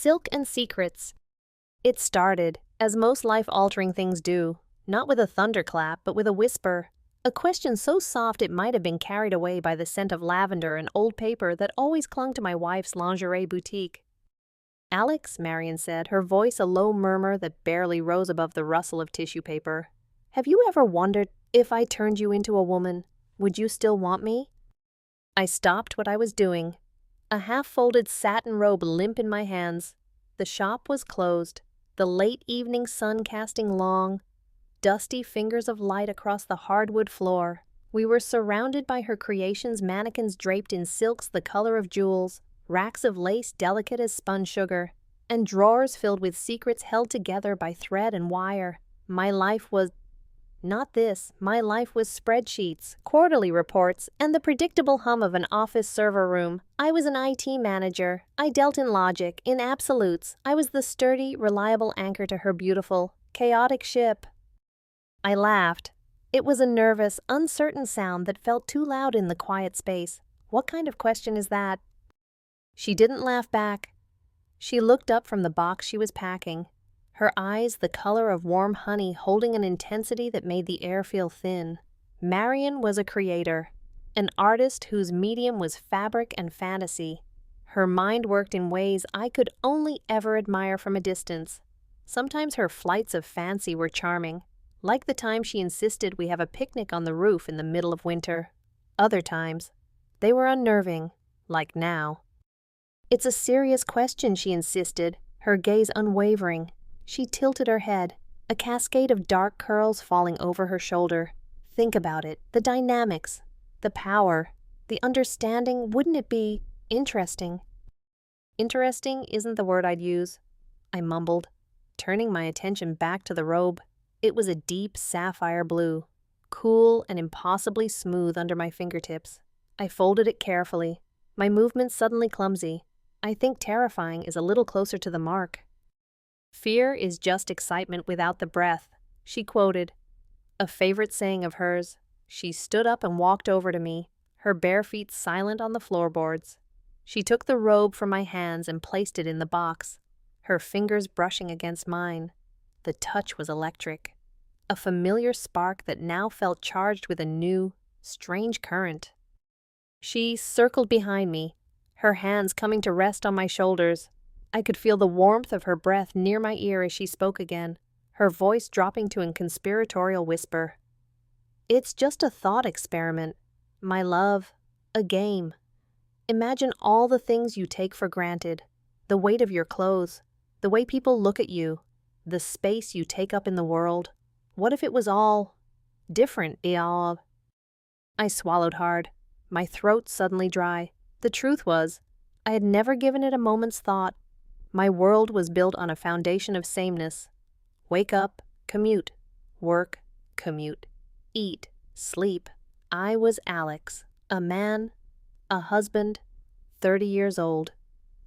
Silk and Secrets. It started, as most life-altering things do, not with a thunderclap, but with a whisper. A question so soft it might have been carried away by the scent of lavender and old paper that always clung to my wife's lingerie boutique. "Alex," Marion said, her voice a low murmur that barely rose above the rustle of tissue paper. "Have you ever wondered, if I turned you into a woman, would you still want me?" I stopped what I was doing, a half-folded satin robe limp in my hands. The shop was closed, the late evening sun casting long, dusty fingers of light across the hardwood floor. We were surrounded by her creations, mannequins draped in silks the color of jewels, racks of lace delicate as spun sugar, and drawers filled with secrets held together by thread and wire. My life was not this. My life was spreadsheets, quarterly reports, and the predictable hum of an office server room. I was an IT manager. I dealt in logic, in absolutes. I was the sturdy, reliable anchor to her beautiful, chaotic ship. I laughed. It was a nervous, uncertain sound that felt too loud in the quiet space. What kind of question is that? She didn't laugh back. She looked up from the box she was packing, her eyes the color of warm honey holding an intensity that made the air feel thin. Marion was a creator, an artist whose medium was fabric and fantasy. Her mind worked in ways I could only ever admire from a distance. Sometimes her flights of fancy were charming, like the time she insisted we have a picnic on the roof in the middle of winter. Other times, they were unnerving, like now. "It's a serious question," she insisted, her gaze unwavering. She tilted her head, a cascade of dark curls falling over her shoulder. "Think about it, the dynamics, the power, the understanding. Wouldn't it be interesting?" "Interesting isn't the word I'd use," I mumbled, turning my attention back to the robe. It was a deep sapphire blue, cool and impossibly smooth under my fingertips. I folded it carefully, my movements suddenly clumsy. I think terrifying is a little closer to the mark. "Fear is just excitement without the breath," she quoted, a favorite saying of hers. She stood up and walked over to me, her bare feet silent on the floorboards. She took the robe from my hands and placed it in the box, her fingers brushing against mine. The touch was electric, a familiar spark that now felt charged with a new, strange current. She circled behind me, her hands coming to rest on my shoulders. I could feel the warmth of her breath near my ear as she spoke again, her voice dropping to a conspiratorial whisper. "It's just a thought experiment, my love, a game. Imagine all the things you take for granted, the weight of your clothes, the way people look at you, the space you take up in the world. What if it was all different, y'all?" I swallowed hard, my throat suddenly dry. The truth was, I had never given it a moment's thought. My world was built on a foundation of sameness. Wake up, commute, work, commute, eat, sleep. I was Alex, a man, a husband, 30 years old.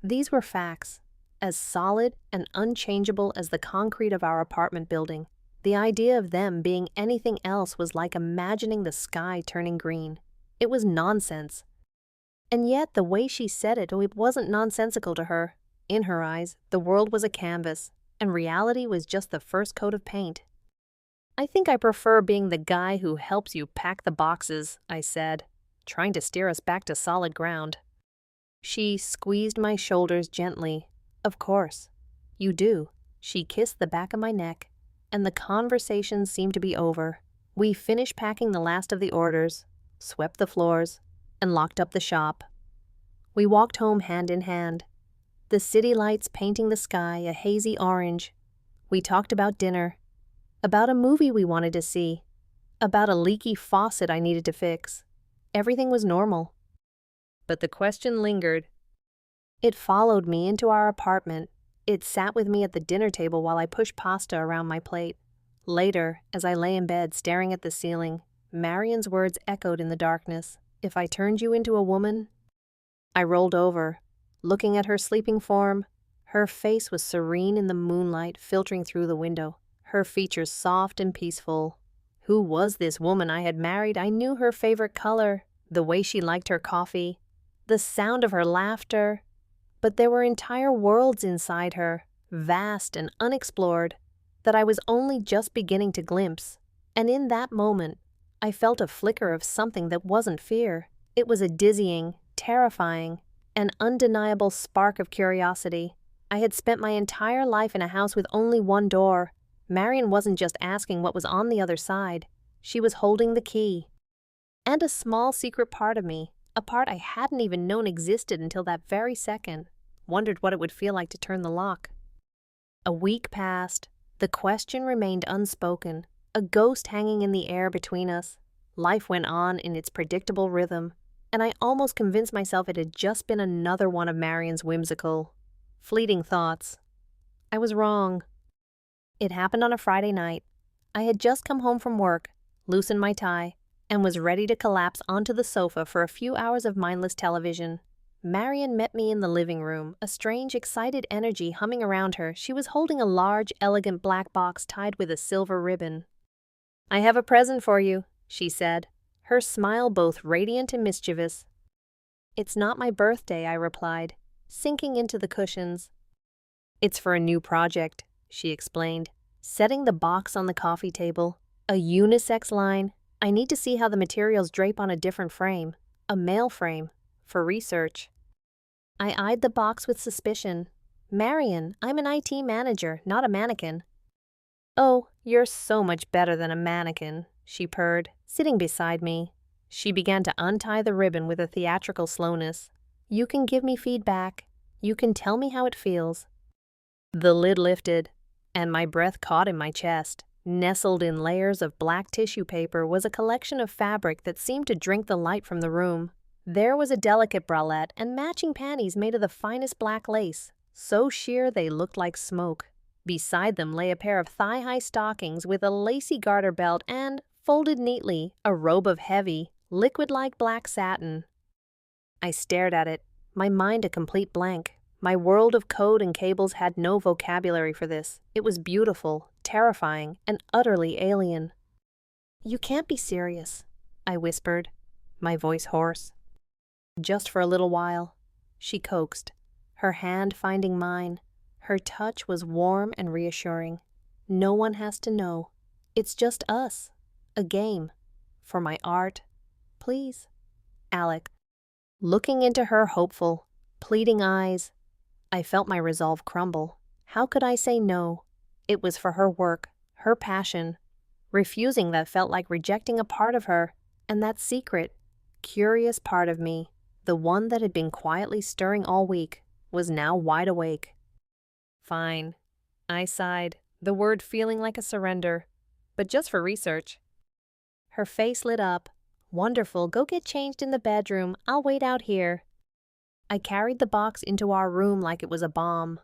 These were facts, as solid and unchangeable as the concrete of our apartment building. The idea of them being anything else was like imagining the sky turning green. It was nonsense. And yet the way she said it wasn't nonsensical to her. In her eyes, the world was a canvas, and reality was just the first coat of paint. "I think I prefer being the guy who helps you pack the boxes," I said, trying to steer us back to solid ground. She squeezed my shoulders gently. "Of course. You do." She kissed the back of my neck, and the conversation seemed to be over. We finished packing the last of the orders, swept the floors, and locked up the shop. We walked home hand in hand, the city lights painting the sky a hazy orange. We talked about dinner, about a movie we wanted to see, about a leaky faucet I needed to fix. Everything was normal. But the question lingered. It followed me into our apartment. It sat with me at the dinner table while I pushed pasta around my plate. Later, as I lay in bed staring at the ceiling, Marion's words echoed in the darkness. "If I turned you into a woman?" I rolled over, looking at her sleeping form. Her face was serene in the moonlight filtering through the window, her features soft and peaceful. Who was this woman I had married? I knew her favorite color, the way she liked her coffee, the sound of her laughter. but there were entire worlds inside her, vast and unexplored, that I was only just beginning to glimpse. And in that moment, I felt a flicker of something that wasn't fear. It was a dizzying, terrifying, and undeniable spark of curiosity. I had spent my entire life in a house with only one door. Marion wasn't just asking what was on the other side. She was holding the key. And a small secret part of me, a part I hadn't even known existed until that very second, wondered what it would feel like to turn the lock. A week passed. The question remained unspoken, a ghost hanging in the air between us. Life went on in its predictable rhythm, and I almost convinced myself it had just been another one of Marion's whimsical, fleeting thoughts. I was wrong. It happened on a Friday night. I had just come home from work, loosened my tie, and was ready to collapse onto the sofa for a few hours of mindless television. Marion met me in the living room, a strange, excited energy humming around her. She was holding a large, elegant black box tied with a silver ribbon. "I have a present for you," she said, her smile both radiant and mischievous. "It's not my birthday," I replied, sinking into the cushions. "It's for a new project," she explained, setting the box on the coffee table. "A unisex line. I need to see how the materials drape on a different frame, a male frame, for research." I eyed the box with suspicion. "Marion, I'm an IT manager, not a mannequin." "Oh, you're so much better than a mannequin," she purred, sitting beside me. She began to untie the ribbon with a theatrical slowness. "You can give me feedback. You can tell me how it feels." The lid lifted, and my breath caught in my chest. Nestled in layers of black tissue paper was a collection of fabric that seemed to drink the light from the room. There was a delicate bralette and matching panties made of the finest black lace, so sheer they looked like smoke. Beside them lay a pair of thigh-high stockings with a lacy garter belt and, folded neatly, a robe of heavy, liquid-like black satin. I stared at it, my mind a complete blank. My world of code and cables had no vocabulary for this. It was beautiful, terrifying, and utterly alien. "You can't be serious," I whispered, my voice hoarse. "Just for a little while," she coaxed, her hand finding mine. Her touch was warm and reassuring. "No one has to know. It's just us. A game. For my art. Please." Alec. Looking into her hopeful, pleading eyes, I felt my resolve crumble. How could I say no? It was for her work, her passion. Refusing that felt like rejecting a part of her, and that secret, curious part of me, the one that had been quietly stirring all week, was now wide awake. "Fine," I sighed, the word feeling like a surrender, "but just for research." Her face lit up. "Wonderful, go get changed in the bedroom. I'll wait out here." I carried the box into our room like it was a bomb.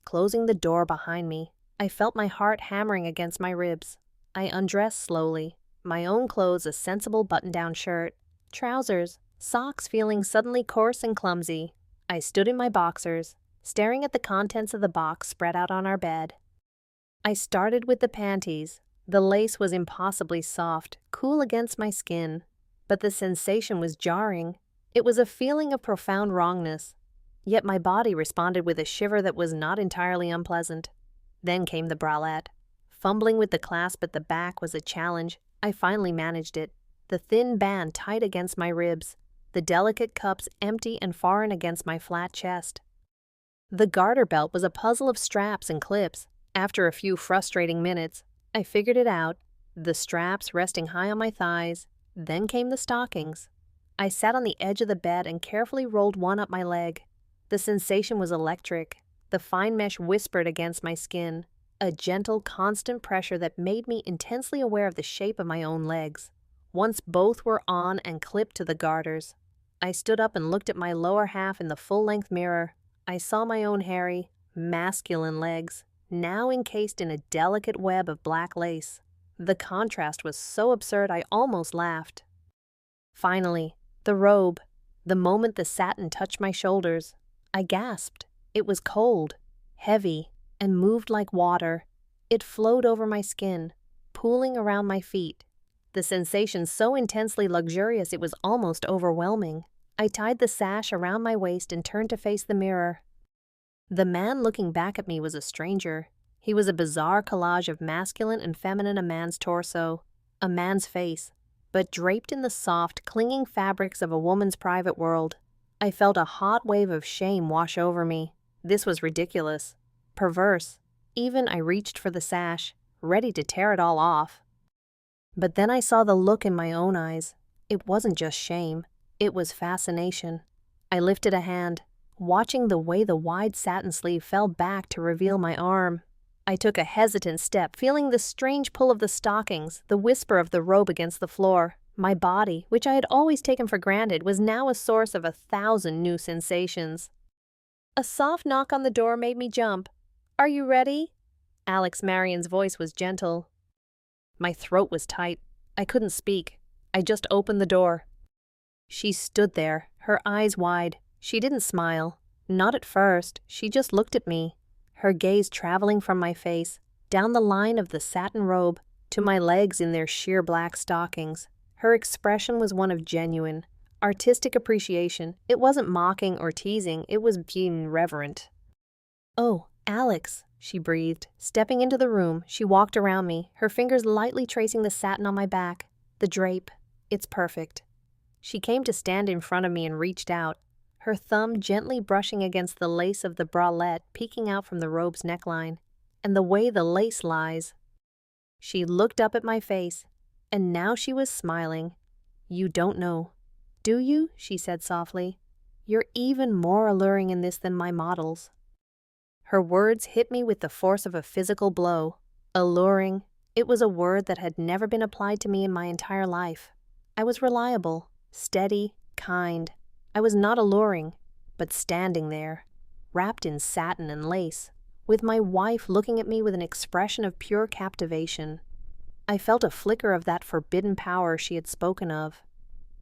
Closing the door behind me, I felt my heart hammering against my ribs. I undressed slowly, my own clothes a sensible button-down shirt, trousers, socks feeling suddenly coarse and clumsy. I stood in my boxers, staring at the contents of the box spread out on our bed. I started with the panties. The lace was impossibly soft, cool against my skin, but the sensation was jarring. It was a feeling of profound wrongness, yet my body responded with a shiver that was not entirely unpleasant. Then came the bralette. Fumbling with the clasp at the back was a challenge. I finally managed it, the thin band tight against my ribs, the delicate cups empty and foreign against my flat chest. The garter belt was a puzzle of straps and clips. After a few frustrating minutes, I figured it out, the straps resting high on my thighs. Then came the stockings. I sat on the edge of the bed and carefully rolled one up my leg. The sensation was electric. The fine mesh whispered against my skin, a gentle, constant pressure that made me intensely aware of the shape of my own legs. Once both were on and clipped to the garters, I stood up and looked at my lower half in the full-length mirror. I saw my own hairy, masculine legs, now encased in a delicate web of black lace. The contrast was so absurd I almost laughed. Finally, the robe. The moment the satin touched my shoulders, I gasped. It was cold, heavy, and moved like water. It flowed over my skin, pooling around my feet. The sensation so intensely luxurious it was almost overwhelming. I tied the sash around my waist and turned to face the mirror. The man looking back at me was a stranger. He was a bizarre collage of masculine and feminine, a man's torso, a man's face, but draped in the soft, clinging fabrics of a woman's private world. I felt a hot wave of shame wash over me. This was ridiculous, perverse. Even I reached for the sash, ready to tear it all off. But then I saw the look in my own eyes. It wasn't just shame, it was fascination. I lifted a hand, watching the way the wide satin sleeve fell back to reveal my arm. I took a hesitant step, feeling the strange pull of the stockings, the whisper of the robe against the floor. My body, which I had always taken for granted, was now a source of 1,000 new sensations. A soft knock on the door made me jump. "Are you ready?" Alex Marion's voice was gentle. My throat was tight. I couldn't speak. I just opened the door. She stood there, her eyes wide. She didn't smile. Not at first. She just looked at me, her gaze traveling from my face, down the line of the satin robe, to my legs in their sheer black stockings. Her expression was one of genuine, artistic appreciation. It wasn't mocking or teasing, it was being reverent. "Oh, Alex," she breathed. Stepping into the room, she walked around me, her fingers lightly tracing the satin on my back. The drape. It's perfect. She came to stand in front of me and reached out, her thumb gently brushing against the lace of the bralette peeking out from the robe's neckline, and the way the lace lies. She looked up at my face, and now she was smiling. "You don't know, do you?" she said softly. "You're even more alluring in this than my models." Her words hit me with the force of a physical blow. Alluring. It was a word that had never been applied to me in my entire life. I was reliable, steady, kind. I was not alluring, but standing there, wrapped in satin and lace, with my wife looking at me with an expression of pure captivation. I felt a flicker of that forbidden power she had spoken of.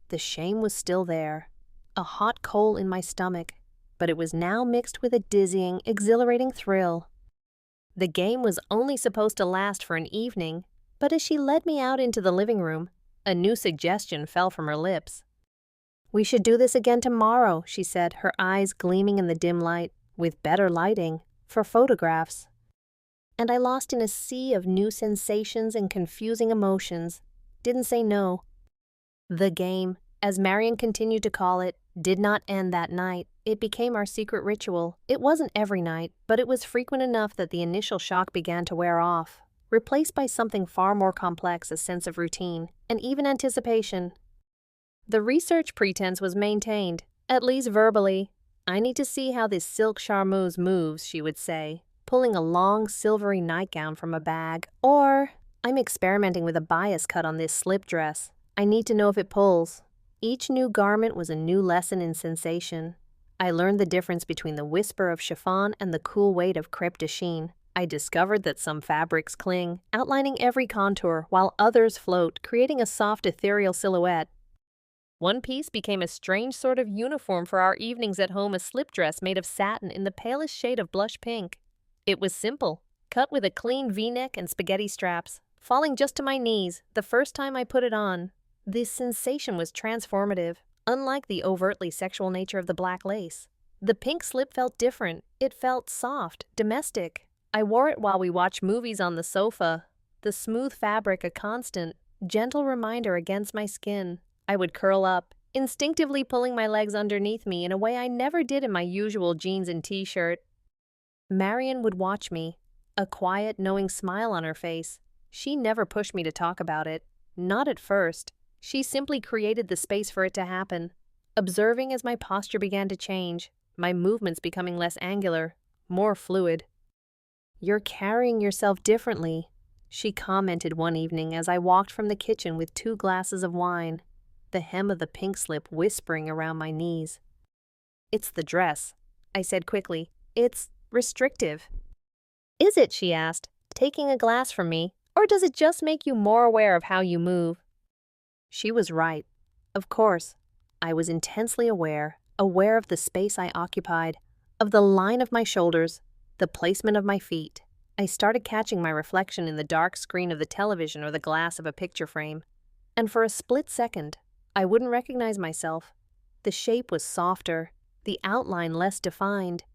The shame was still there, a hot coal in my stomach, but it was now mixed with a dizzying, exhilarating thrill. The game was only supposed to last for an evening, but as she led me out into the living room, a new suggestion fell from her lips. "We should do this again tomorrow," she said, her eyes gleaming in the dim light, with better lighting, for photographs. And I, lost in a sea of new sensations and confusing emotions, didn't say no. The game, as Marion continued to call it, did not end that night. It became our secret ritual. It wasn't every night, but it was frequent enough that the initial shock began to wear off, replaced by something far more complex, a sense of routine, and even anticipation. The research pretense was maintained, at least verbally. "I need to see how this silk charmeuse moves," she would say, pulling a long, silvery nightgown from a bag. Or, "I'm experimenting with a bias cut on this slip dress. I need to know if it pulls." Each new garment was a new lesson in sensation. I learned the difference between the whisper of chiffon and the cool weight of crêpe de chine. I discovered that some fabrics cling, outlining every contour, while others float, creating a soft, ethereal silhouette. One piece became a strange sort of uniform for our evenings at home, a slip dress made of satin in the palest shade of blush pink. It was simple, cut with a clean V-neck and spaghetti straps, falling just to my knees the first time I put it on. This sensation was transformative, unlike the overtly sexual nature of the black lace. The pink slip felt different. It felt soft, domestic. I wore it while we watched movies on the sofa, the smooth fabric a constant, gentle reminder against my skin. I would curl up, instinctively pulling my legs underneath me in a way I never did in my usual jeans and t-shirt. Marion would watch me, a quiet, knowing smile on her face. She never pushed me to talk about it. Not at first. She simply created the space for it to happen, observing as my posture began to change, my movements becoming less angular, more fluid. "You're carrying yourself differently," she commented one evening as I walked from the kitchen with 2 glasses of wine, the hem of the pink slip whispering around my knees. "It's the dress," I said quickly. "It's restrictive." "Is it?" she asked, taking a glass from me. "Or does it just make you more aware of how you move?" She was right. Of course, I was intensely aware of the space I occupied, of the line of my shoulders, the placement of my feet. I started catching my reflection in the dark screen of the television or the glass of a picture frame. And for a split second, I wouldn't recognize myself. The shape was softer, the outline less defined.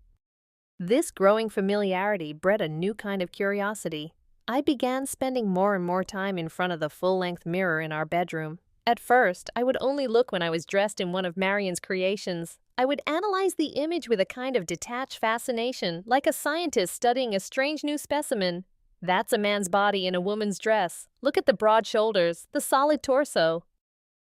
This growing familiarity bred a new kind of curiosity. I began spending more and more time in front of the full-length mirror in our bedroom. At first, I would only look when I was dressed in one of Marian's creations. I would analyze the image with a kind of detached fascination, like a scientist studying a strange new specimen. That's a man's body in a woman's dress. Look at the broad shoulders, the solid torso.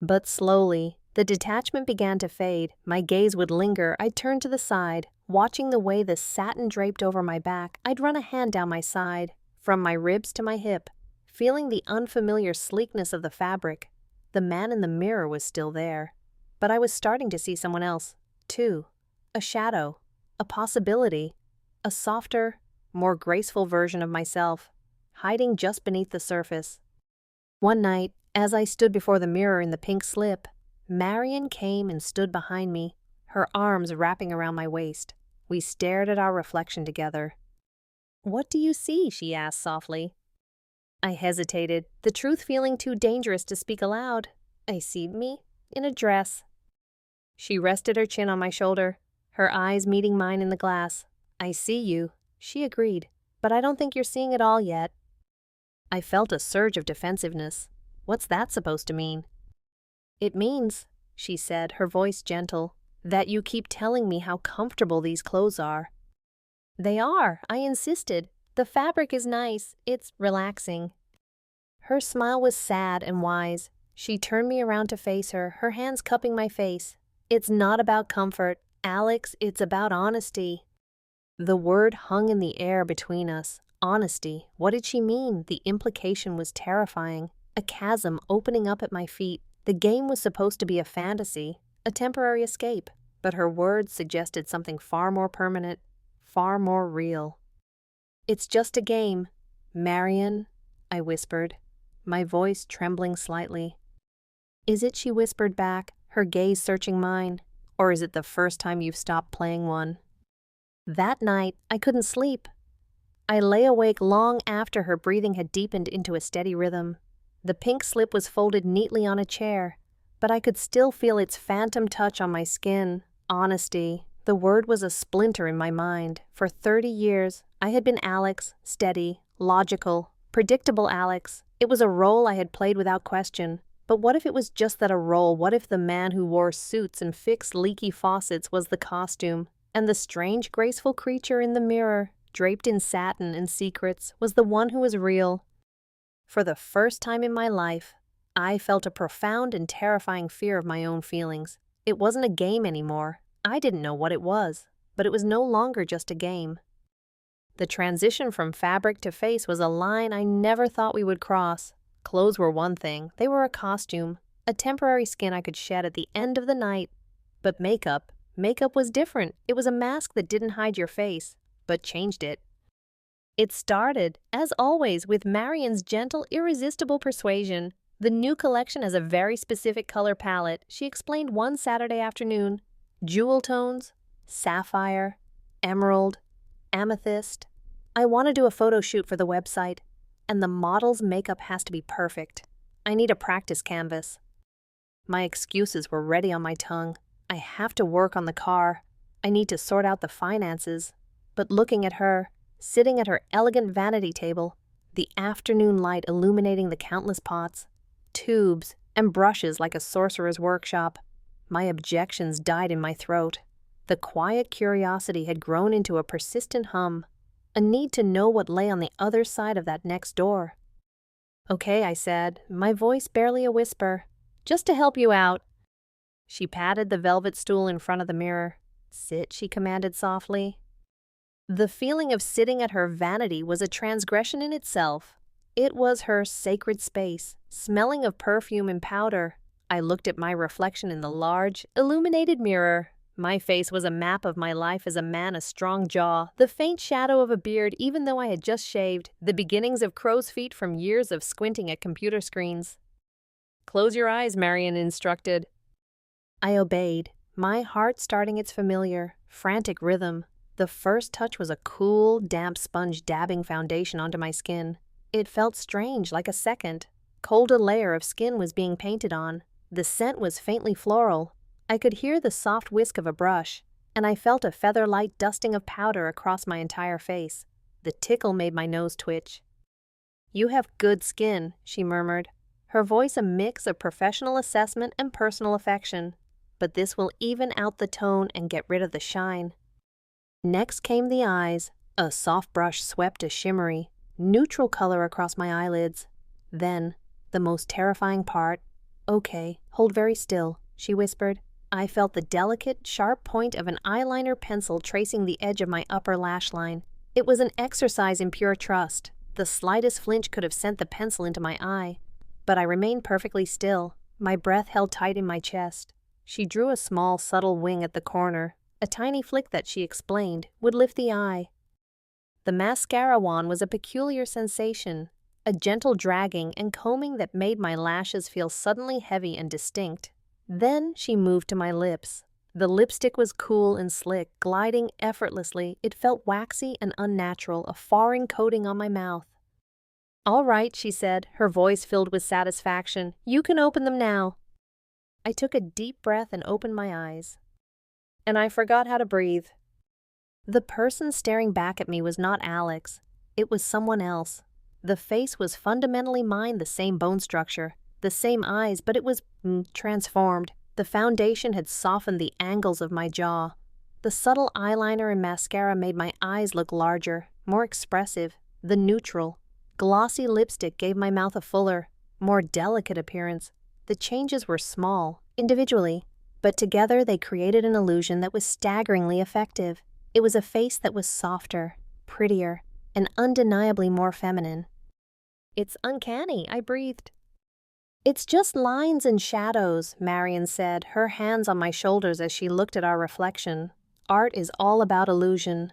But slowly, the detachment began to fade. My gaze would linger. I'd turn to the side. Watching the way the satin draped over my back, I'd run a hand down my side, from my ribs to my hip, feeling the unfamiliar sleekness of the fabric. The man in the mirror was still there, but I was starting to see someone else, too. A shadow, a possibility, a softer, more graceful version of myself, hiding just beneath the surface. One night, as I stood before the mirror in the pink slip, Marian came and stood behind me, her arms wrapping around my waist. We stared at our reflection together. "What do you see?" she asked softly. I hesitated, the truth feeling too dangerous to speak aloud. "I see me in a dress." She rested her chin on my shoulder, her eyes meeting mine in the glass. "I see you," she agreed, "but I don't think you're seeing it all yet." I felt a surge of defensiveness. What's that supposed to mean? "It means," she said, her voice gentle, "that you keep telling me how comfortable these clothes are." "They are," I insisted. "The fabric is nice. It's relaxing." Her smile was sad and wise. She turned me around to face her, her hands cupping my face. "It's not about comfort, Alex, it's about honesty." The word hung in the air between us. Honesty. What did she mean? The implication was terrifying. A chasm opening up at my feet. The game was supposed to be a fantasy, a temporary escape, but her words suggested something far more permanent, far more real. "It's just a game, Marian," I whispered, my voice trembling slightly. "Is it?" she whispered back, her gaze searching mine. "Or is it the first time you've stopped playing one?" That night, I couldn't sleep. I lay awake long after her breathing had deepened into a steady rhythm. The pink slip was folded neatly on a chair, but I could still feel its phantom touch on my skin. Honesty. The word was a splinter in my mind. For 30 years, I had been Alex, steady, logical, predictable Alex. It was a role I had played without question. But what if it was just that, a role? What if the man who wore suits and fixed leaky faucets was the costume, and the strange, graceful creature in the mirror, draped in satin and secrets, was the one who was real? For the first time in my life, I felt a profound and terrifying fear of my own feelings. It wasn't a game anymore. I didn't know what it was, but it was no longer just a game. The transition from fabric to face was a line I never thought we would cross. Clothes were one thing. They were a costume, a temporary skin I could shed at the end of the night. But makeup was different. It was a mask that didn't hide your face, but changed it. It started, as always, with Marian's gentle, irresistible persuasion. "The new collection has a very specific color palette," she explained one Saturday afternoon. "Jewel tones, sapphire, emerald, amethyst. I want to do a photo shoot for the website, and the model's makeup has to be perfect. I need a practice canvas." My excuses were ready on my tongue. I have to work on the car. I need to sort out the finances. But looking at her, sitting at her elegant vanity table, the afternoon light illuminating the countless pots, tubes, and brushes like a sorcerer's workshop, my objections died in my throat. The quiet curiosity had grown into a persistent hum, a need to know what lay on the other side of that next door. "Okay," I said, my voice barely a whisper. "Just to help you out." She patted the velvet stool in front of the mirror. "Sit," she commanded softly. The feeling of sitting at her vanity was a transgression in itself. It was her sacred space, smelling of perfume and powder. I looked at my reflection in the large, illuminated mirror. My face was a map of my life as a man, a strong jaw, the faint shadow of a beard even though I had just shaved, the beginnings of crow's feet from years of squinting at computer screens. "Close your eyes," Marian instructed. I obeyed, my heart starting its familiar, frantic rhythm. The first touch was a cool, damp sponge dabbing foundation onto my skin. It felt strange, like a second. Colder layer of skin was being painted on. The scent was faintly floral. I could hear the soft whisk of a brush. and I felt a feather-light dusting of powder across my entire face. The tickle made my nose twitch. "You have good skin," she murmured, her voice a mix of professional assessment and personal affection. "But this will even out the tone and get rid of the shine." Next came the eyes. A soft brush swept a shimmery, neutral color across my eyelids. Then, the most terrifying part. "Okay, hold very still," she whispered. I felt the delicate, sharp point of an eyeliner pencil tracing the edge of my upper lash line. It was an exercise in pure trust. The slightest flinch could have sent the pencil into my eye. But I remained perfectly still, my breath held tight in my chest. She drew a small, subtle wing at the corner. A tiny flick that, she explained, would lift the eye. The mascara wand was a peculiar sensation, a gentle dragging and combing that made my lashes feel suddenly heavy and distinct. Then she moved to my lips. The lipstick was cool and slick, gliding effortlessly. It felt waxy and unnatural, a foreign coating on my mouth. "All right," she said, her voice filled with satisfaction. "You can open them now." I took a deep breath and opened my eyes. And I forgot how to breathe. The person staring back at me was not Alex. It was someone else. The face was fundamentally mine, the same bone structure, the same eyes, but it was transformed. The foundation had softened the angles of my jaw. The subtle eyeliner and mascara made my eyes look larger, more expressive. The neutral, glossy lipstick gave my mouth a fuller, more delicate appearance. The changes were small, individually, but together they created an illusion that was staggeringly effective. It was a face that was softer, prettier, and undeniably more feminine. "It's uncanny," I breathed. "It's just lines and shadows," Marion said, her hands on my shoulders as she looked at our reflection. "Art is all about illusion."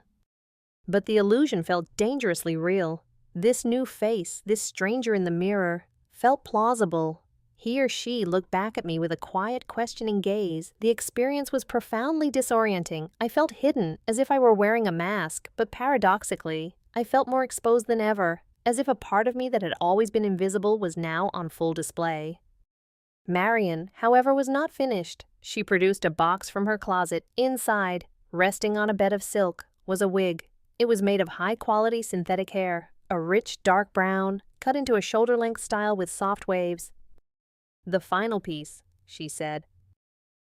But the illusion felt dangerously real. This new face, this stranger in the mirror, felt plausible. He or she looked back at me with a quiet, questioning gaze. The experience was profoundly disorienting. I felt hidden, as if I were wearing a mask, but paradoxically, I felt more exposed than ever, as if a part of me that had always been invisible was now on full display. Marion, however, was not finished. She produced a box from her closet. Inside, resting on a bed of silk, was a wig. It was made of high-quality synthetic hair, a rich dark brown, cut into a shoulder-length style with soft waves. "The final piece," she said.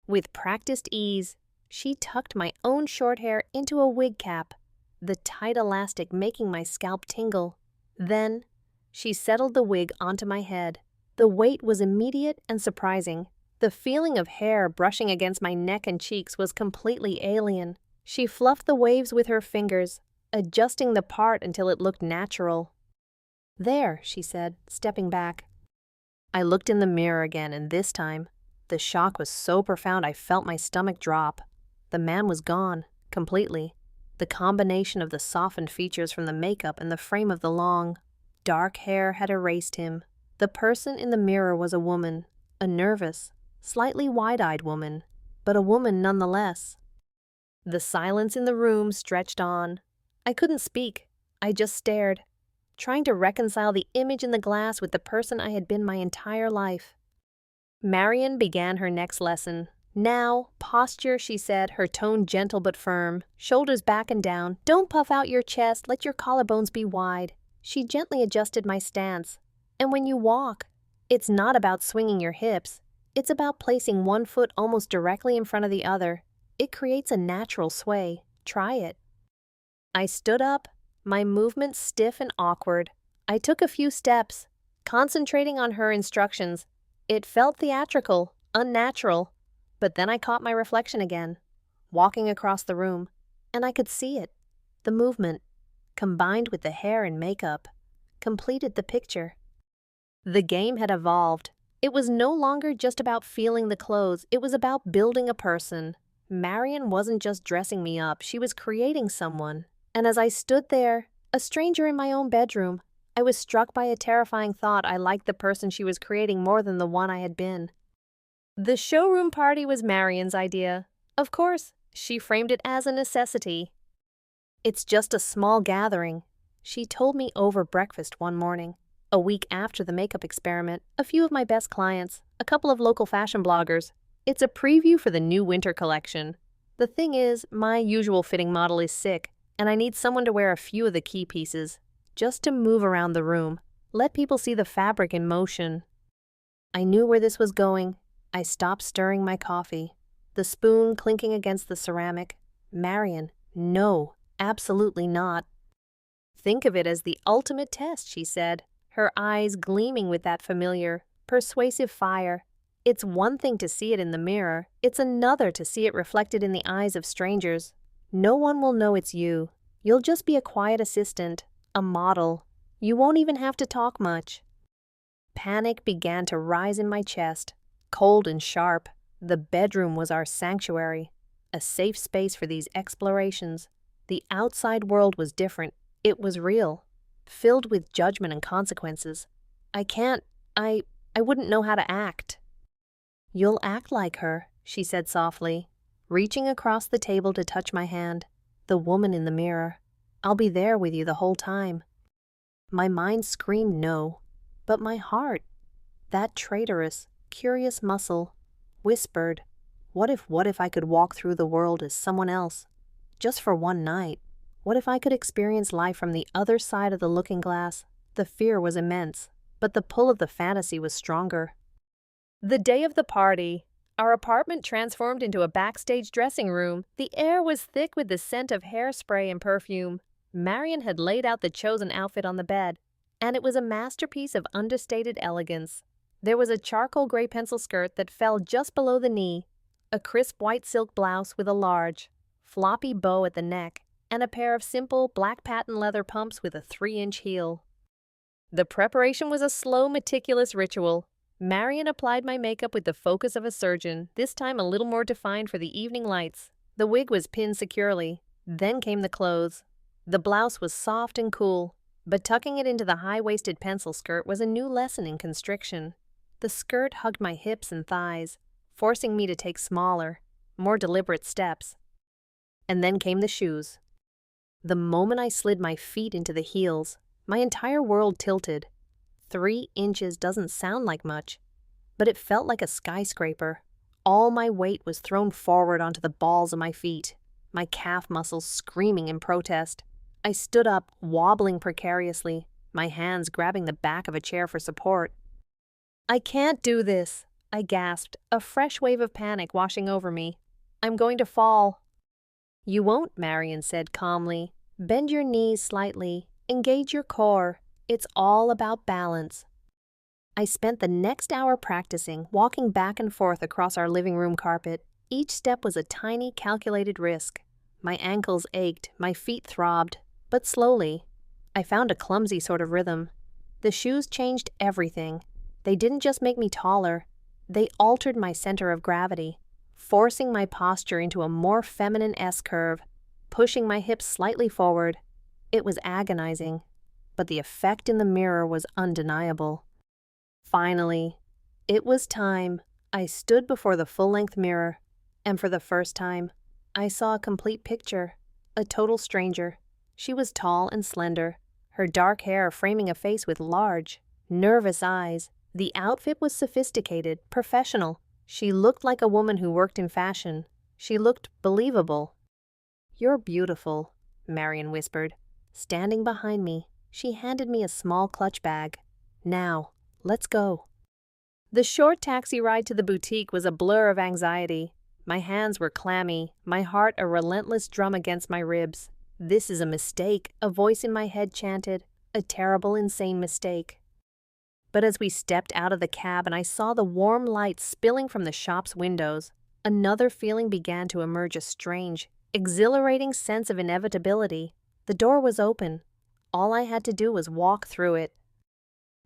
With practiced ease, she tucked my own short hair into a wig cap, the tight elastic making my scalp tingle. Then, she settled the wig onto my head. The weight was immediate and surprising. The feeling of hair brushing against my neck and cheeks was completely alien. She fluffed the waves with her fingers, adjusting the part until it looked natural. "There," she said, stepping back. I looked in the mirror again, and this time, the shock was so profound I felt my stomach drop. The man was gone, completely. The combination of the softened features from the makeup and the frame of the long, dark hair had erased him. The person in the mirror was a woman, a nervous, slightly wide-eyed woman, but a woman nonetheless. The silence in the room stretched on. I couldn't speak. I just stared, trying to reconcile the image in the glass with the person I had been my entire life. Marion began her next lesson. "Now, posture," she said, her tone gentle but firm. "Shoulders back and down. Don't puff out your chest. Let your collarbones be wide." She gently adjusted my stance. "And when you walk, it's not about swinging your hips. It's about placing one foot almost directly in front of the other. It creates a natural sway. Try it." I stood up, my movements stiff and awkward. I took a few steps, concentrating on her instructions. It felt theatrical, unnatural. But then I caught my reflection again, walking across the room, and I could see it. The movement, combined with the hair and makeup, completed the picture. The game had evolved. It was no longer just about feeling the clothes. It was about building a person. Marion wasn't just dressing me up. She was creating someone. And as I stood there, a stranger in my own bedroom, I was struck by a terrifying thought. I liked the person she was creating more than the one I had been. The showroom party was Marion's idea. Of course, she framed it as a necessity. "It's just a small gathering," she told me over breakfast one morning. A week after the makeup experiment, a few of my best clients, a couple of local fashion bloggers. "It's a preview for the new winter collection." The thing is, my usual fitting model is sick, and I need someone to wear a few of the key pieces, just to move around the room, let people see the fabric in motion. I knew where this was going. I stopped stirring my coffee, the spoon clinking against the ceramic. Marion, no, absolutely not. Think of it as the ultimate test, she said, her eyes gleaming with that familiar, persuasive fire. It's one thing to see it in the mirror, it's another to see it reflected in the eyes of strangers. No one will know it's you. You'll just be a quiet assistant, a model. You won't even have to talk much. Panic began to rise in my chest, cold and sharp. The bedroom was our sanctuary, a safe space for these explorations. The outside world was different. It was real, filled with judgment and consequences. I wouldn't know how to act. You'll act like her, she said softly, reaching across the table to touch my hand, the woman in the mirror. I'll be there with you the whole time. My mind screamed no, but my heart, that traitorous, curious muscle, whispered, what if I could walk through the world as someone else, just for one night? What if I could experience life from the other side of the looking glass? The fear was immense, but the pull of the fantasy was stronger. The day of the party, our apartment transformed into a backstage dressing room. The air was thick with the scent of hairspray and perfume. Marion had laid out the chosen outfit on the bed, and it was a masterpiece of understated elegance. There was a charcoal gray pencil skirt that fell just below the knee, a crisp white silk blouse with a large, floppy bow at the neck, and a pair of simple black patent leather pumps with a 3-inch heel. The preparation was a slow, meticulous ritual. Marion applied my makeup with the focus of a surgeon, this time a little more defined for the evening lights. The wig was pinned securely. Then came the clothes. The blouse was soft and cool, but tucking it into the high-waisted pencil skirt was a new lesson in constriction. The skirt hugged my hips and thighs, forcing me to take smaller, more deliberate steps. And then came the shoes. The moment I slid my feet into the heels, my entire world tilted. 3 inches doesn't sound like much, but it felt like a skyscraper. All my weight was thrown forward onto the balls of my feet, my calf muscles screaming in protest. I stood up, wobbling precariously, my hands grabbing the back of a chair for support. I can't do this, I gasped, a fresh wave of panic washing over me. I'm going to fall. You won't, Marion said calmly. Bend your knees slightly, engage your core. It's all about balance. I spent the next hour practicing, walking back and forth across our living room carpet. Each step was a tiny, calculated risk. My ankles ached, my feet throbbed, but slowly. I found a clumsy sort of rhythm. The shoes changed everything. They didn't just make me taller. They altered my center of gravity, forcing my posture into a more feminine S-curve, pushing my hips slightly forward. It was agonizing, but the effect in the mirror was undeniable. Finally, it was time. I stood before the full-length mirror, and for the first time, I saw a complete picture, a total stranger. She was tall and slender, her dark hair framing a face with large, nervous eyes. The outfit was sophisticated, professional. She looked like a woman who worked in fashion. She looked believable. You're beautiful, Marion whispered. Standing behind me, she handed me a small clutch bag. Now, let's go. The short taxi ride to the boutique was a blur of anxiety. My hands were clammy, my heart a relentless drum against my ribs. This is a mistake, a voice in my head chanted. A terrible, insane mistake. But as we stepped out of the cab and I saw the warm light spilling from the shop's windows, another feeling began to emerge, a strange, exhilarating sense of inevitability. The door was open. All I had to do was walk through it.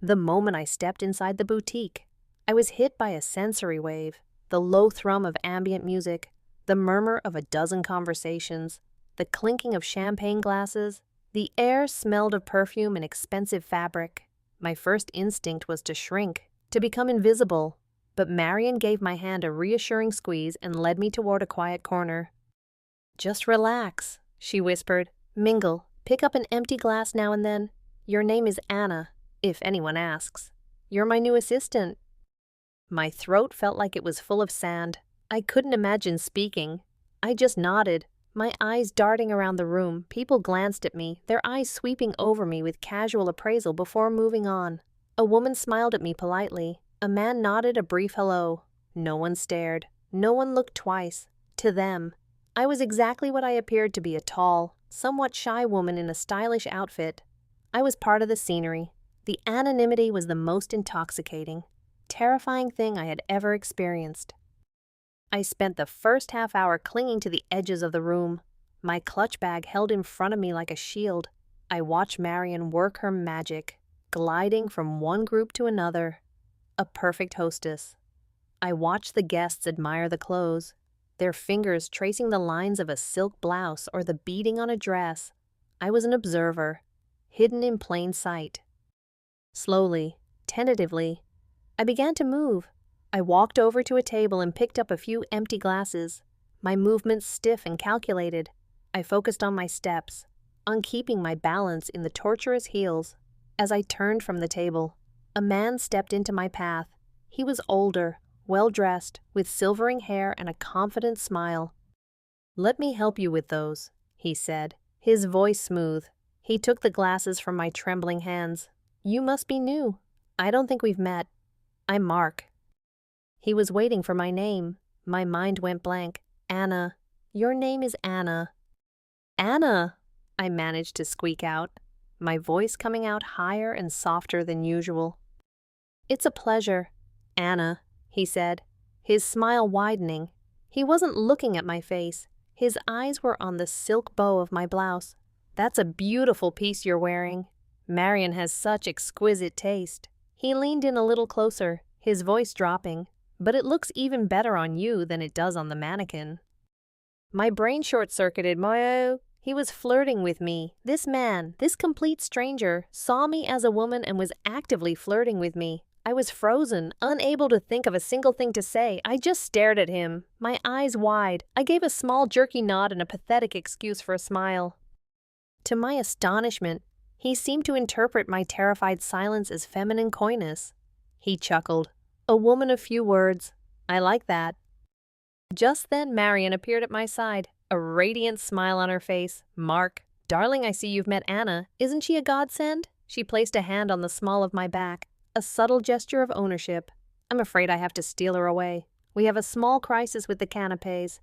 The moment I stepped inside the boutique, I was hit by a sensory wave, the low thrum of ambient music, the murmur of a dozen conversations, the clinking of champagne glasses. The air smelled of perfume and expensive fabric. My first instinct was to shrink, to become invisible, but Marion gave my hand a reassuring squeeze and led me toward a quiet corner. Just relax, she whispered. Mingle, pick up an empty glass now and then. Your name is Anna, if anyone asks. You're my new assistant. My throat felt like it was full of sand. I couldn't imagine speaking. I just nodded, my eyes darting around the room. People glanced at me, their eyes sweeping over me with casual appraisal before moving on. A woman smiled at me politely. A man nodded a brief hello. No one stared. No one looked twice. To them, I was exactly what I appeared to be, a tall, somewhat shy woman in a stylish outfit. I was part of the scenery. The anonymity was the most intoxicating, terrifying thing I had ever experienced. I spent the first half hour clinging to the edges of the room, my clutch bag held in front of me like a shield. I watched Marion work her magic, gliding from one group to another, a perfect hostess. I watched the guests admire the clothes, their fingers tracing the lines of a silk blouse or the beading on a dress. I was an observer, hidden in plain sight. Slowly, tentatively, I began to move. I walked over to a table and picked up a few empty glasses, my movements stiff and calculated. I focused on my steps, on keeping my balance in the tortuous heels. As I turned from the table, a man stepped into my path. He was older, well-dressed, with silvering hair and a confident smile. "Let me help you with those," he said, his voice smooth. He took the glasses from my trembling hands. "You must be new. I don't think we've met. I'm Mark." He was waiting for my name. My mind went blank. "Anna. Your name is Anna." "Anna," I managed to squeak out, my voice coming out higher and softer than usual. "It's a pleasure, Anna," he said, his smile widening. He wasn't looking at my face. His eyes were on the silk bow of my blouse. "That's a beautiful piece you're wearing. Marion has such exquisite taste." He leaned in a little closer, his voice dropping. "But it looks even better on you than it does on the mannequin." My brain short-circuited. He was flirting with me. This man, this complete stranger, saw me as a woman and was actively flirting with me. I was frozen, unable to think of a single thing to say. I just stared at him, my eyes wide. I gave a small jerky nod and a pathetic excuse for a smile. To my astonishment, he seemed to interpret my terrified silence as feminine coyness. He chuckled. "A woman of few words. I like that." Just then Marion appeared at my side, a radiant smile on her face. "Mark, darling, I see you've met Anna. Isn't she a godsend?" She placed a hand on the small of my back, a subtle gesture of ownership. "I'm afraid I have to steal her away. We have a small crisis with the canapes."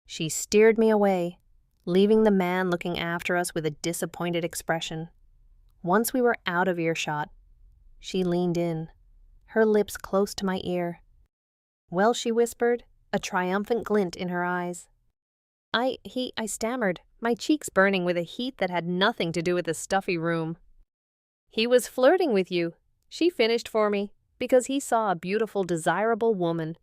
She steered me away, leaving the man looking after us with a disappointed expression. Once we were out of earshot, she leaned in, her lips close to my ear. "Well," she whispered, a triumphant glint in her eyes. I stammered, my cheeks burning with a heat that had nothing to do with the stuffy room. "He was flirting with you," she finished for me, because he saw a beautiful, desirable woman.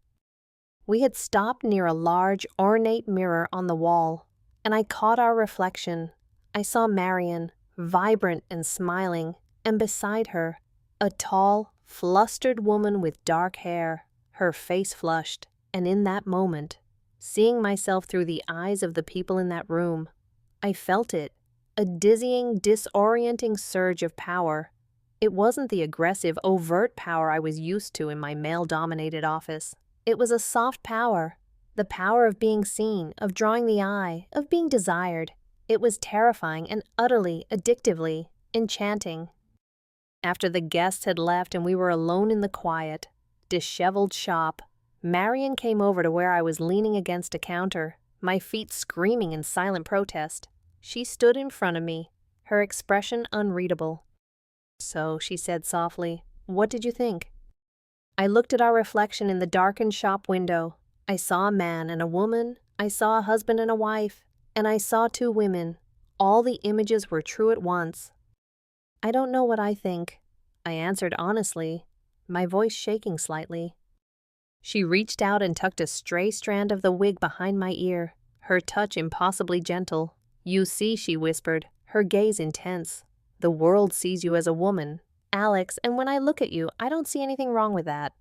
We had stopped near a large, ornate mirror on the wall, and I caught our reflection. I saw Marion, vibrant and smiling, and beside her, a tall, flustered woman with dark hair, her face flushed, and in that moment, seeing myself through the eyes of the people in that room, I felt it, a dizzying, disorienting surge of power. It wasn't the aggressive, overt power I was used to in my male-dominated office. It was a soft power, the power of being seen, of drawing the eye, of being desired. It was terrifying and utterly, addictively, enchanting. After the guests had left and we were alone in the quiet, disheveled shop, Marion came over to where I was leaning against a counter, my feet screaming in silent protest. She stood in front of me, her expression unreadable. "So," she said softly, "what did you think?" I looked at our reflection in the darkened shop window. I saw a man and a woman, I saw a husband and a wife, and I saw two women. All the images were true at once. "I don't know what I think," I answered honestly, my voice shaking slightly. She reached out and tucked a stray strand of the wig behind my ear, her touch impossibly gentle. "You see," she whispered, her gaze intense, "the world sees you as a woman, Alex, and when I look at you, I don't see anything wrong with that."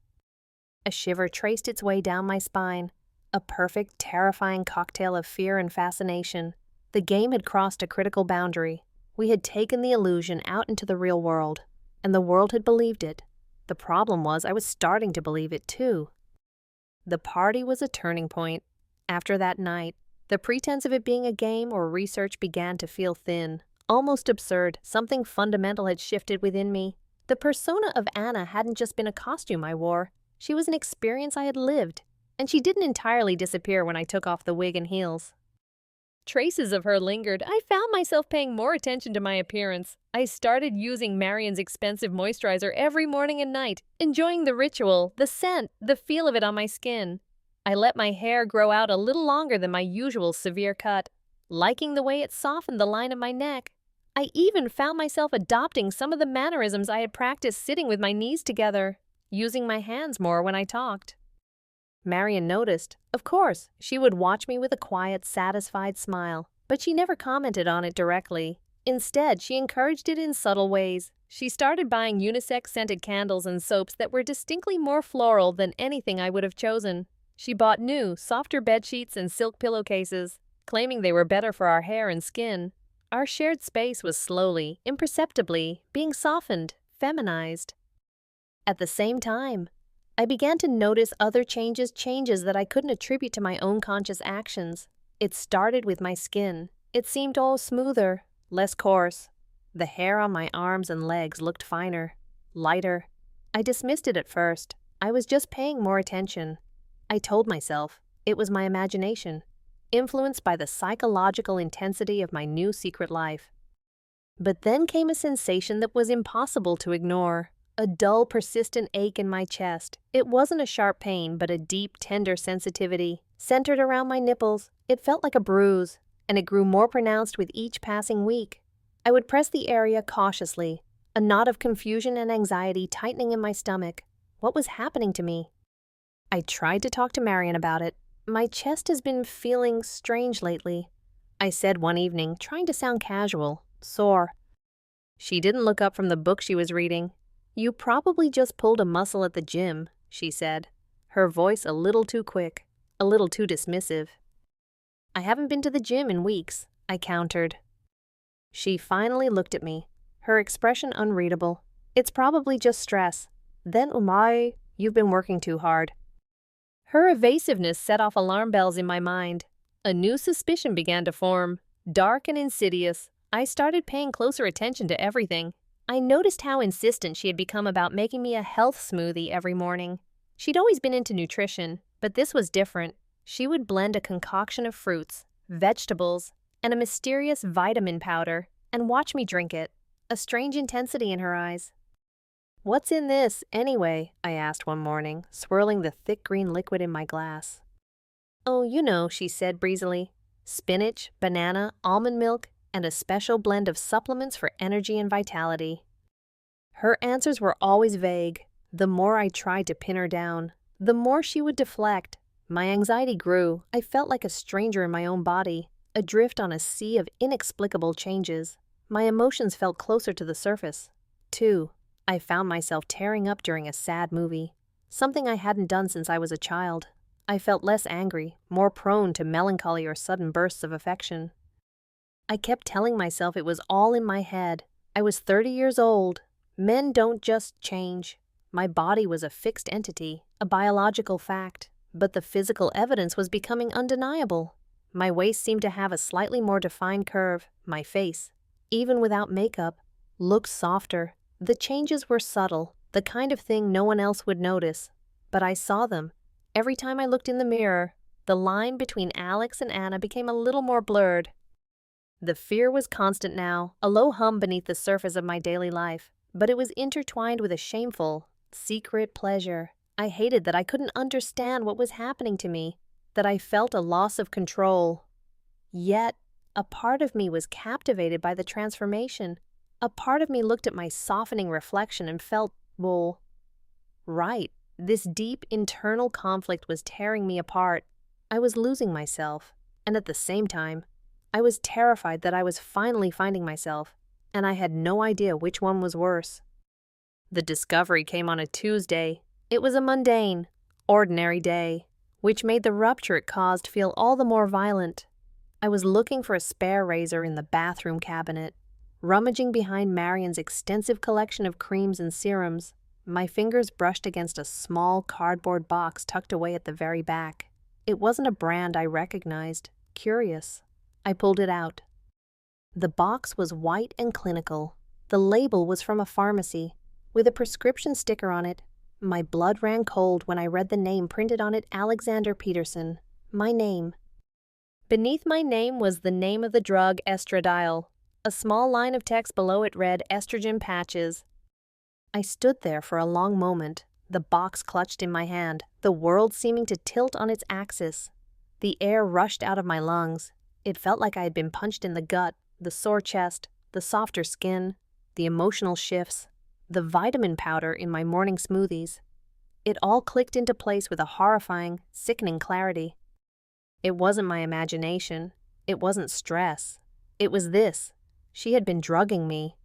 A shiver traced its way down my spine, a perfect, terrifying cocktail of fear and fascination. The game had crossed a critical boundary. We had taken the illusion out into the real world, and the world had believed it. The problem was I was starting to believe it too. The party was a turning point. After that night, The pretense of it being a game or research began to feel thin, almost absurd. Something fundamental had shifted within me. The persona of Anna hadn't just been a costume I wore. She was an experience I had lived, and she didn't entirely disappear when I took off the wig and heels. Traces of her lingered. I found myself paying more attention to my appearance. I started using Marion's expensive moisturizer every morning and night, enjoying the ritual, the scent, the feel of it on my skin. I let my hair grow out a little longer than my usual severe cut, liking the way it softened the line of my neck. I even found myself adopting some of the mannerisms I had practiced sitting with my knees together, using my hands more when I talked. Marion noticed. Of course, she would watch me with a quiet, satisfied smile, but she never commented on it directly. Instead, she encouraged it in subtle ways. She started buying unisex-scented candles and soaps that were distinctly more floral than anything I would have chosen. She bought new, softer bedsheets and silk pillowcases, claiming they were better for our hair and skin. Our shared space was slowly, imperceptibly, being softened, feminized. At the same time, I began to notice other changes that I couldn't attribute to my own conscious actions. It started with my skin. It seemed all smoother, less coarse. The hair on my arms and legs looked finer, lighter. I dismissed it at first. I was just paying more attention. I told myself it was my imagination, influenced by the psychological intensity of my new secret life. But then came a sensation that was impossible to ignore. A dull, persistent ache in my chest. It wasn't a sharp pain, but a deep, tender sensitivity, centered around my nipples. It felt like a bruise, and it grew more pronounced with each passing week. I would press the area cautiously, a knot of confusion and anxiety tightening in my stomach. What was happening to me? I tried to talk to Marion about it. My chest has been feeling strange lately, I said one evening, trying to sound casual, sore. She didn't look up from the book she was reading. You probably just pulled a muscle at the gym, she said, her voice a little too quick, a little too dismissive. I haven't been to the gym in weeks, I countered. She finally looked at me, her expression unreadable. It's probably just stress. Then, you've been working too hard. Her evasiveness set off alarm bells in my mind. A new suspicion began to form, dark and insidious. I started paying closer attention to everything. I noticed how insistent she had become about making me a health smoothie every morning. She'd always been into nutrition, but this was different. She would blend a concoction of fruits, vegetables, and a mysterious vitamin powder, and watch me drink it, a strange intensity in her eyes. "What's in this, anyway?" I asked one morning, swirling the thick green liquid in my glass. "Oh, she said breezily. Spinach, banana, almond milk, and a special blend of supplements for energy and vitality." Her answers were always vague. The more I tried to pin her down, the more she would deflect. My anxiety grew. I felt like a stranger in my own body, adrift on a sea of inexplicable changes. My emotions felt closer to the surface. Too, I found myself tearing up during a sad movie, something I hadn't done since I was a child. I felt less angry, more prone to melancholy or sudden bursts of affection. I kept telling myself it was all in my head. I was 30 years old. Men don't just change. My body was a fixed entity, a biological fact, but the physical evidence was becoming undeniable. My waist seemed to have a slightly more defined curve. My face, even without makeup, looked softer. The changes were subtle, the kind of thing no one else would notice, but I saw them. Every time I looked in the mirror, the line between Alex and Anna became a little more blurred. The fear was constant now, a low hum beneath the surface of my daily life, but it was intertwined with a shameful, secret pleasure. I hated that I couldn't understand what was happening to me, that I felt a loss of control. Yet, a part of me was captivated by the transformation. A part of me looked at my softening reflection and felt, right. This deep internal conflict was tearing me apart. I was losing myself, and at the same time, I was terrified that I was finally finding myself, and I had no idea which one was worse. The discovery came on a Tuesday. It was a mundane, ordinary day, which made the rupture it caused feel all the more violent. I was looking for a spare razor in the bathroom cabinet, rummaging behind Marion's extensive collection of creams and serums. My fingers brushed against a small cardboard box tucked away at the very back. It wasn't a brand I recognized. curious. I pulled it out. The box was white and clinical. The label was from a pharmacy, with a prescription sticker on it. My blood ran cold when I read the name printed on it, Alexander Peterson. My name. Beneath my name was the name of the drug estradiol. A small line of text below it read estrogen patches. I stood there for a long moment, the box clutched in my hand, the world seeming to tilt on its axis. The air rushed out of my lungs. It felt like I had been punched in the gut, the sore chest, the softer skin, the emotional shifts, the vitamin powder in my morning smoothies. It all clicked into place with a horrifying, sickening clarity. It wasn't my imagination. It wasn't stress. It was this. She had been drugging me.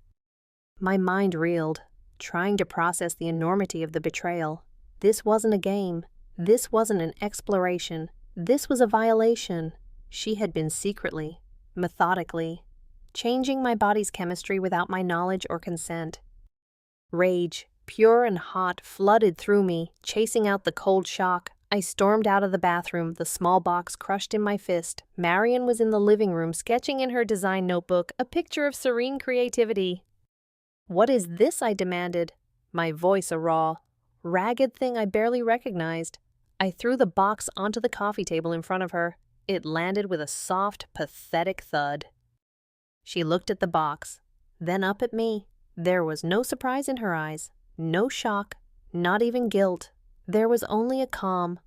My mind reeled, trying to process the enormity of the betrayal. This wasn't a game. This wasn't an exploration. This was a violation. She had been secretly, methodically, changing my body's chemistry without my knowledge or consent. Rage, pure and hot, flooded through me, chasing out the cold shock. I stormed out of the bathroom, the small box crushed in my fist. Marion was in the living room, sketching in her design notebook, a picture of serene creativity. "What is this?" I demanded, my voice a raw, ragged thing I barely recognized. I threw the box onto the coffee table in front of her. It landed with a soft, pathetic thud. She looked at the box, then up at me. There was no surprise in her eyes, no shock, not even guilt. There was only a calm,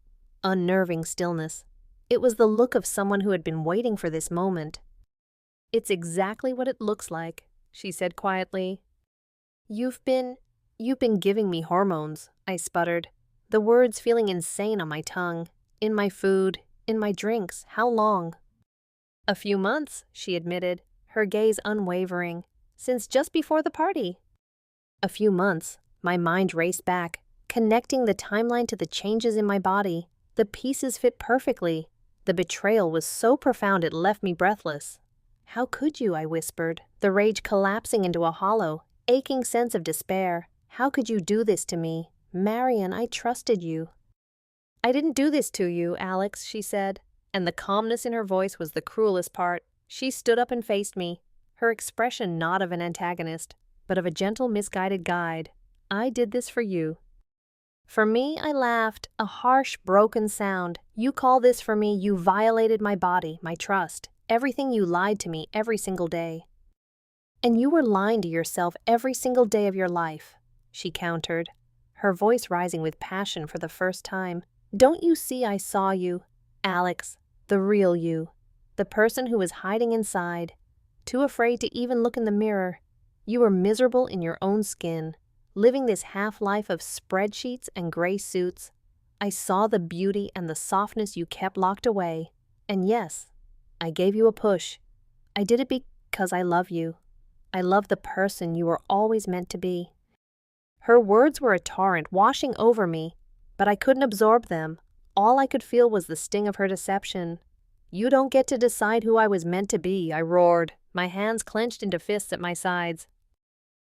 unnerving stillness. It was the look of someone who had been waiting for this moment. "It's exactly what it looks like," she said quietly. You've been giving me hormones," I sputtered, the words feeling insane on my tongue. "In my food, in my drinks. How long?" "A few months," she admitted, her gaze unwavering. "Since just before the party." A few months. My mind raced back, connecting the timeline to the changes in my body. The pieces fit perfectly. The betrayal was so profound it left me breathless. "How could you?" I whispered, the rage collapsing into a hollow, aching sense of despair. "How could you do this to me? Marion, I trusted you." "I didn't do this to you, Alex," she said, and the calmness in her voice was the cruelest part. She stood up and faced me, her expression not of an antagonist, but of a gentle, misguided guide. "I did this for you." "For me?" I laughed, a harsh, broken sound. "You call this for me? You violated my body, my trust, everything. You lied to me every single day." "And you were lying to yourself every single day of your life," she countered, her voice rising with passion for the first time. "Don't you see I saw you, Alex, the real you, the person who was hiding inside, too afraid to even look in the mirror? You were miserable in your own skin, living this half-life of spreadsheets and gray suits. I saw the beauty and the softness you kept locked away. And yes, I gave you a push. I did it because I love you. I love the person you were always meant to be." Her words were a torrent washing over me, but I couldn't absorb them. All I could feel was the sting of her deception. "You don't get to decide who I was meant to be," I roared, my hands clenched into fists at my sides.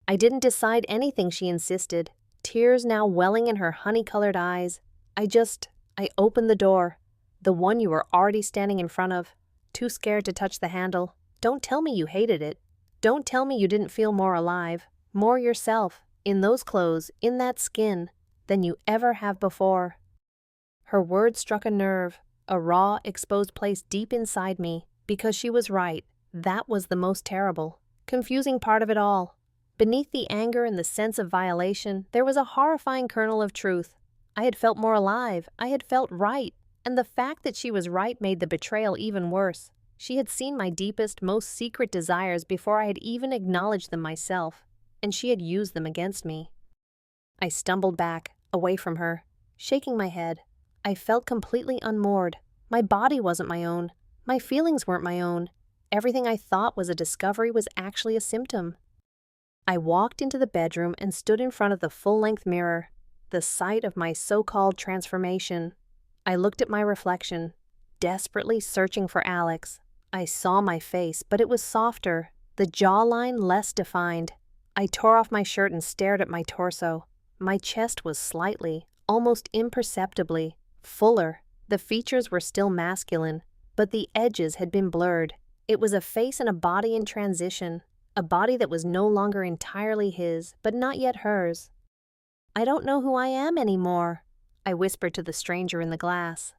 "I didn't decide anything," she insisted, tears now welling in her honey-colored eyes. I opened the door, the one you were already standing in front of, too scared to touch the handle. Don't tell me you hated it. Don't tell me you didn't feel more alive, more yourself, in those clothes, in that skin, than you ever have before." Her words struck a nerve, a raw, exposed place deep inside me, because she was right. That was the most terrible, confusing part of it all. Beneath the anger and the sense of violation, there was a horrifying kernel of truth. I had felt more alive. I had felt right. And the fact that she was right made the betrayal even worse. She had seen my deepest, most secret desires before I had even acknowledged them myself, and she had used them against me. I stumbled back, away from her, shaking my head. I felt completely unmoored. My body wasn't my own. My feelings weren't my own. Everything I thought was a discovery was actually a symptom. I walked into the bedroom and stood in front of the full-length mirror, the site of my so-called transformation. I looked at my reflection, desperately searching for Alex. I saw my face, but it was softer, the jawline less defined. I tore off my shirt and stared at my torso. My chest was slightly, almost imperceptibly, fuller. The features were still masculine, but the edges had been blurred. It was a face and a body in transition, a body that was no longer entirely his, but not yet hers. "I don't know who I am anymore," I whispered to the stranger in the glass.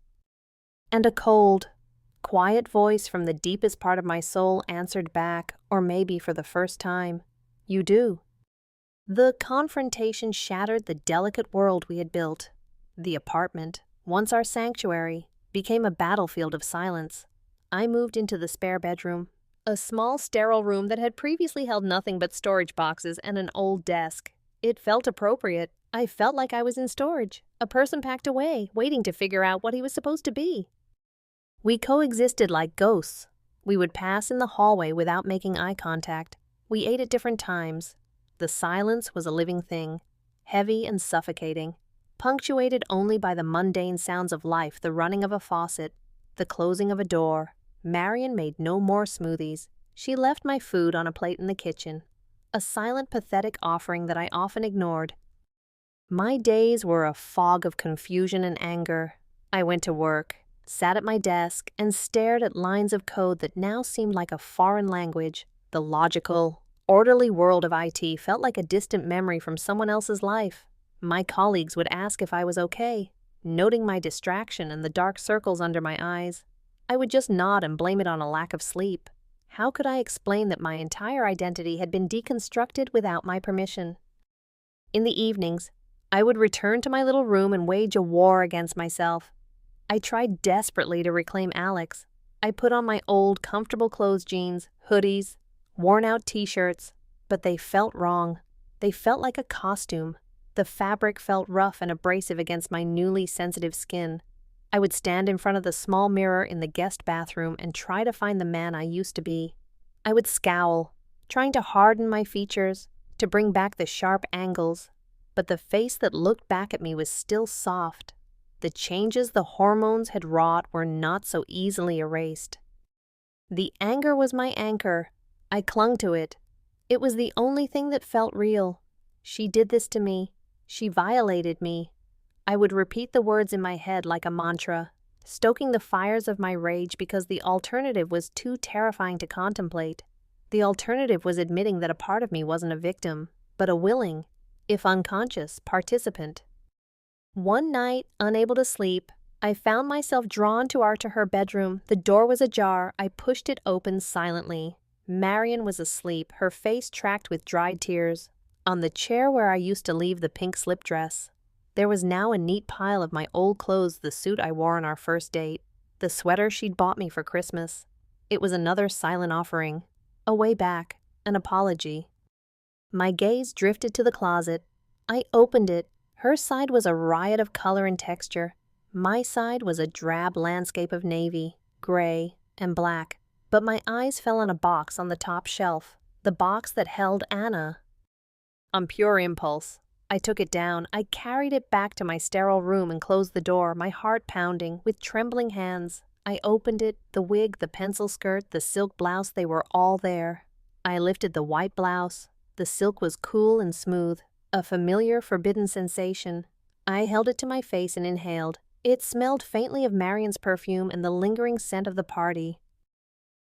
And a cold, quiet voice from the deepest part of my soul answered back, or maybe for the first time, "You do." The confrontation shattered the delicate world we had built. The apartment, once our sanctuary, became a battlefield of silence. I moved into the spare bedroom, a small sterile room that had previously held nothing but storage boxes and an old desk. It felt appropriate. I felt like I was in storage, a person packed away, waiting to figure out what he was supposed to be. We coexisted like ghosts. We would pass in the hallway without making eye contact. We ate at different times. The silence was a living thing, heavy and suffocating, punctuated only by the mundane sounds of life, the running of a faucet, the closing of a door. Marion made no more smoothies. She left my food on a plate in the kitchen, a silent, pathetic offering that I often ignored. My days were a fog of confusion and anger. I went to work, sat at my desk, and stared at lines of code that now seemed like a foreign language. The logical, orderly world of IT felt like a distant memory from someone else's life. My colleagues would ask if I was okay, noting my distraction and the dark circles under my eyes. I would just nod and blame it on a lack of sleep. How could I explain that my entire identity had been deconstructed without my permission? In the evenings, I would return to my little room and wage a war against myself. I tried desperately to reclaim Alex. I put on my old, comfortable clothes, jeans, hoodies, worn-out t-shirts, but they felt wrong. They felt like a costume. The fabric felt rough and abrasive against my newly sensitive skin. I would stand in front of the small mirror in the guest bathroom and try to find the man I used to be. I would scowl, trying to harden my features, to bring back the sharp angles, but the face that looked back at me was still soft. The changes the hormones had wrought were not so easily erased. The anger was my anchor. I clung to it. It was the only thing that felt real. She did this to me. She violated me. I would repeat the words in my head like a mantra, stoking the fires of my rage because the alternative was too terrifying to contemplate. The alternative was admitting that a part of me wasn't a victim, but a willing, if unconscious, participant. One night, unable to sleep, I found myself drawn to her bedroom. The door was ajar. I pushed it open silently. Marion was asleep, her face tracked with dried tears. On the chair where I used to leave the pink slip dress, there was now a neat pile of my old clothes, the suit I wore on our first date, the sweater she'd bought me for Christmas. It was another silent offering, a way back, an apology. My gaze drifted to the closet. I opened it. Her side was a riot of color and texture. My side was a drab landscape of navy, gray, and black. But my eyes fell on a box on the top shelf, the box that held Anna. On pure impulse, I took it down. I carried it back to my sterile room and closed the door, my heart pounding. With trembling hands, I opened it, the wig, the pencil skirt, the silk blouse, they were all there. I lifted the white blouse. The silk was cool and smooth, a familiar, forbidden sensation. I held it to my face and inhaled. It smelled faintly of Marion's perfume and the lingering scent of the party.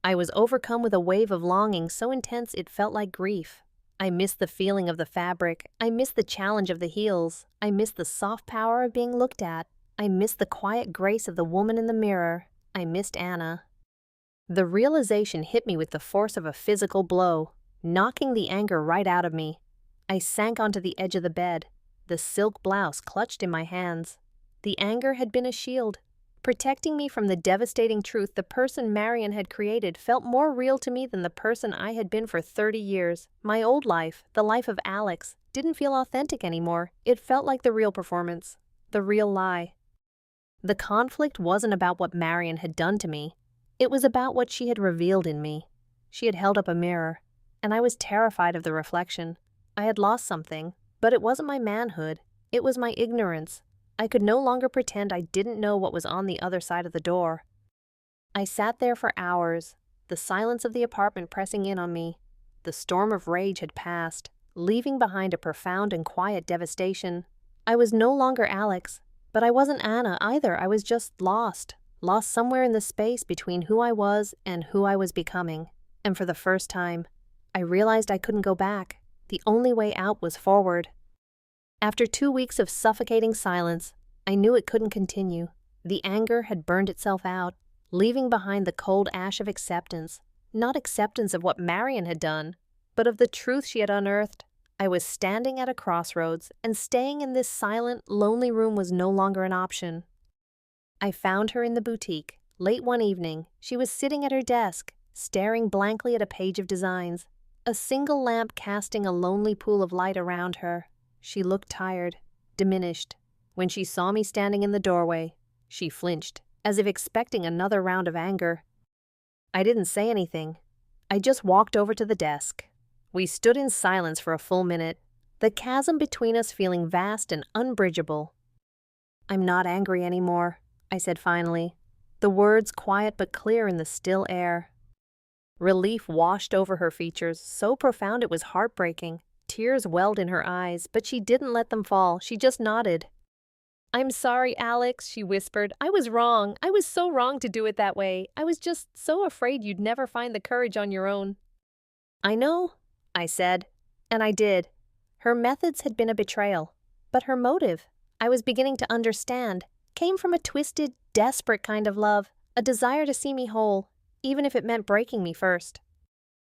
I was overcome with a wave of longing so intense it felt like grief. I missed the feeling of the fabric. I missed the challenge of the heels. I missed the soft power of being looked at. I missed the quiet grace of the woman in the mirror. I missed Anna. The realization hit me with the force of a physical blow, knocking the anger right out of me. I sank onto the edge of the bed, the silk blouse clutched in my hands. The anger had been a shield, protecting me from the devastating truth the person Marion had created felt more real to me than the person I had been for 30 years. My old life, the life of Alex, didn't feel authentic anymore. It felt like the real performance, the real lie. The conflict wasn't about what Marion had done to me. It was about what she had revealed in me. She had held up a mirror, and I was terrified of the reflection. I had lost something, but it wasn't my manhood. It was my ignorance. I could no longer pretend I didn't know what was on the other side of the door. I sat there for hours, the silence of the apartment pressing in on me. The storm of rage had passed, leaving behind a profound and quiet devastation. I was no longer Alex, but I wasn't Anna either. I was just lost. lost somewhere in the space between who I was and who I was becoming. And for the first time, I realized I couldn't go back. The only way out was forward. After 2 weeks of suffocating silence, I knew it couldn't continue. The anger had burned itself out, leaving behind the cold ash of acceptance. Not acceptance of what Marion had done, but of the truth she had unearthed. I was standing at a crossroads, and staying in this silent, lonely room was no longer an option. I found her in the boutique. Late one evening, she was sitting at her desk, staring blankly at a page of designs, a single lamp casting a lonely pool of light around her. She looked tired, diminished. When she saw me standing in the doorway, she flinched, as if expecting another round of anger. I didn't say anything. I just walked over to the desk. We stood in silence for a full minute, the chasm between us feeling vast and unbridgeable. "I'm not angry anymore," I said finally, the words quiet but clear in the still air. Relief washed over her features, so profound it was heartbreaking. Tears welled in her eyes, but she didn't let them fall. She just nodded. "I'm sorry, Alex," she whispered. "I was wrong. I was so wrong to do it that way. I was just so afraid you'd never find the courage on your own." "I know," I said, and I did. Her methods had been a betrayal, but her motive, I was beginning to understand, came from a twisted, desperate kind of love, a desire to see me whole, even if it meant breaking me first.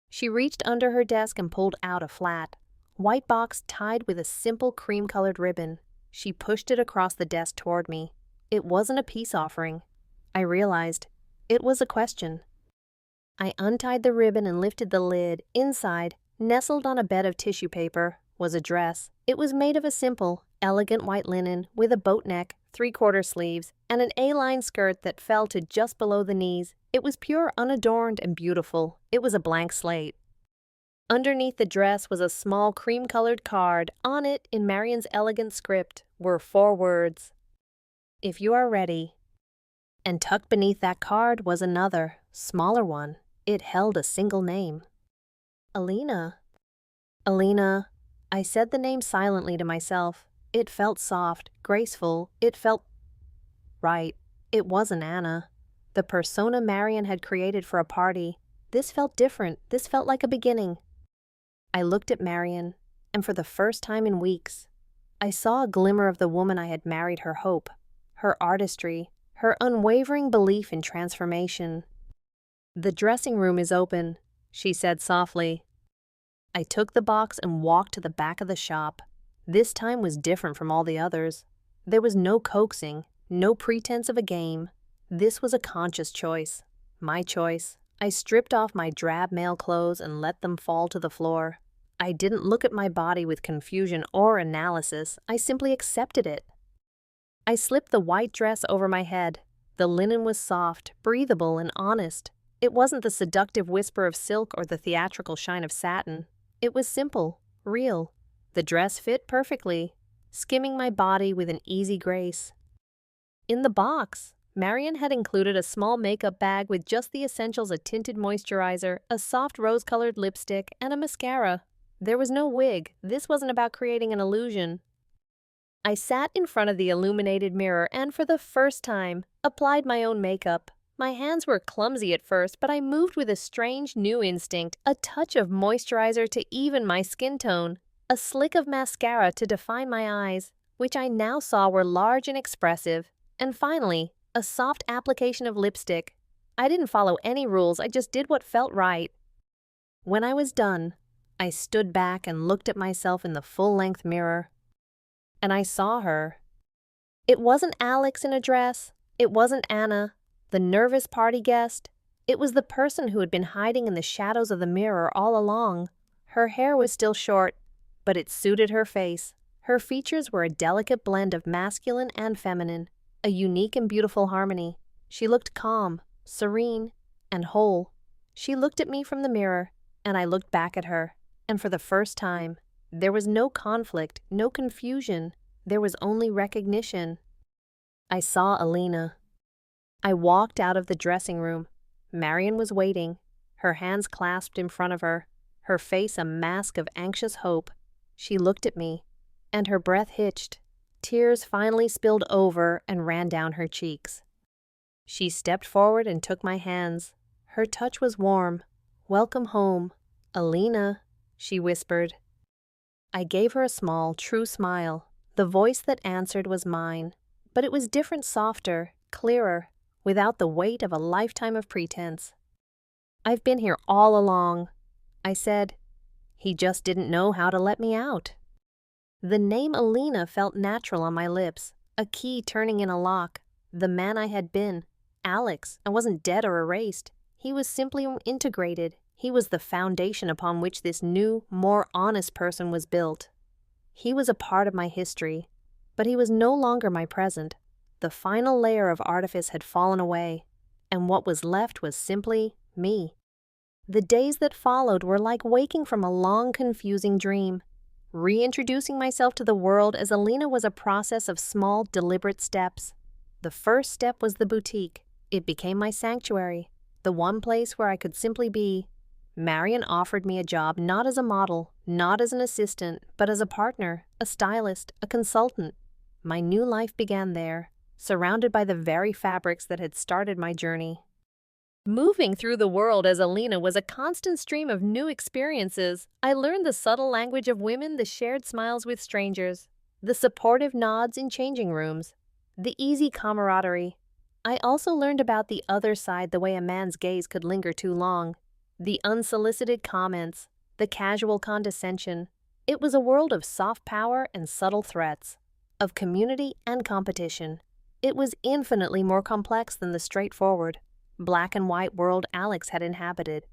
She reached under her desk and pulled out a flat, white box tied with a simple cream-colored ribbon. She pushed it across the desk toward me. It wasn't a peace offering. I realized. It was a question. I untied the ribbon and lifted the lid. Inside, nestled on a bed of tissue paper, was a dress. It was made of a simple, elegant white linen with a boat neck, 3/4 sleeves, and an A-line skirt that fell to just below the knees. It was pure, unadorned, and beautiful. It was a blank slate. Underneath the dress was a small cream-colored card. On it, in Marion's elegant script, were 4 words: "If you are ready." And tucked beneath that card was another, smaller one. It held a single name. Alina. Alina. I said the name silently to myself. It felt soft, graceful. It felt right. It wasn't Anna, the persona Marion had created for a party. This felt different. This felt like a beginning. I looked at Marion, and for the first time in weeks, I saw a glimmer of the woman I had married, her hope, her artistry, her unwavering belief in transformation. "The dressing room is open," she said softly. I took the box and walked to the back of the shop. This time was different from all the others. There was no coaxing, no pretense of a game. This was a conscious choice. My choice. I stripped off my drab male clothes and let them fall to the floor. I didn't look at my body with confusion or analysis. I simply accepted it. I slipped the white dress over my head. The linen was soft, breathable, and honest. It wasn't the seductive whisper of silk or the theatrical shine of satin. It was simple, real. The dress fit perfectly, skimming my body with an easy grace. In the box, Marion had included a small makeup bag with just the essentials: a tinted moisturizer, a soft rose-colored lipstick, and a mascara. There was no wig. This wasn't about creating an illusion. I sat in front of the illuminated mirror and, for the first time, applied my own makeup. My hands were clumsy at first, but I moved with a strange new instinct, a touch of moisturizer to even my skin tone, a slick of mascara to define my eyes, which I now saw were large and expressive, and finally, a soft application of lipstick. I didn't follow any rules, I just did what felt right. When I was done, I stood back and looked at myself in the full-length mirror. And I saw her. It wasn't Alex in a dress. It wasn't Anna, the nervous party guest. It was the person who had been hiding in the shadows of the mirror all along. Her hair was still short, but it suited her face. Her features were a delicate blend of masculine and feminine, a unique and beautiful harmony. She looked calm, serene, and whole. She looked at me from the mirror, and I looked back at her. And for the first time, there was no conflict, no confusion. There was only recognition. I saw Alina. I walked out of the dressing room. Marion was waiting, her hands clasped in front of her, her face a mask of anxious hope. She looked at me, and her breath hitched. Tears finally spilled over and ran down her cheeks. She stepped forward and took my hands. Her touch was warm. "Welcome home, Alina," she whispered. I gave her a small, true smile. The voice that answered was mine, but it was different, softer, clearer, without the weight of a lifetime of pretense. "I've been here all along," I said. "He just didn't know how to let me out." The name Alina felt natural on my lips, a key turning in a lock. The man I had been, Alex, I wasn't dead or erased. He was simply integrated. He was the foundation upon which this new, more honest person was built. He was a part of my history, but he was no longer my present. The final layer of artifice had fallen away, and what was left was simply me. The days that followed were like waking from a long, confusing dream. Reintroducing myself to the world as Alina was a process of small, deliberate steps. The first step was the boutique. It became my sanctuary, the one place where I could simply be. Marion offered me a job not as a model, not as an assistant, but as a partner, a stylist, a consultant. My new life began there, surrounded by the very fabrics that had started my journey. Moving through the world as Alina was a constant stream of new experiences. I learned the subtle language of women, the shared smiles with strangers, the supportive nods in changing rooms, the easy camaraderie. I also learned about the other side, the way a man's gaze could linger too long, the unsolicited comments, the casual condescension. It was a world of soft power and subtle threats, of community and competition. It was infinitely more complex than the straightforward, black and white world Alex had inhabited.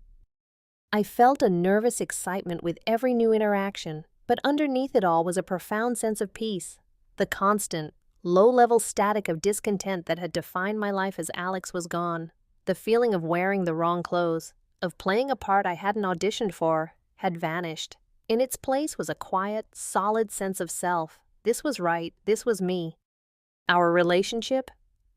I felt a nervous excitement with every new interaction, but underneath it all was a profound sense of peace. The constant, low-level static of discontent that had defined my life as Alex was gone. The feeling of wearing the wrong clothes, of playing a part I hadn't auditioned for, had vanished. In its place was a quiet, solid sense of self. This was right, this was me. Our relationship,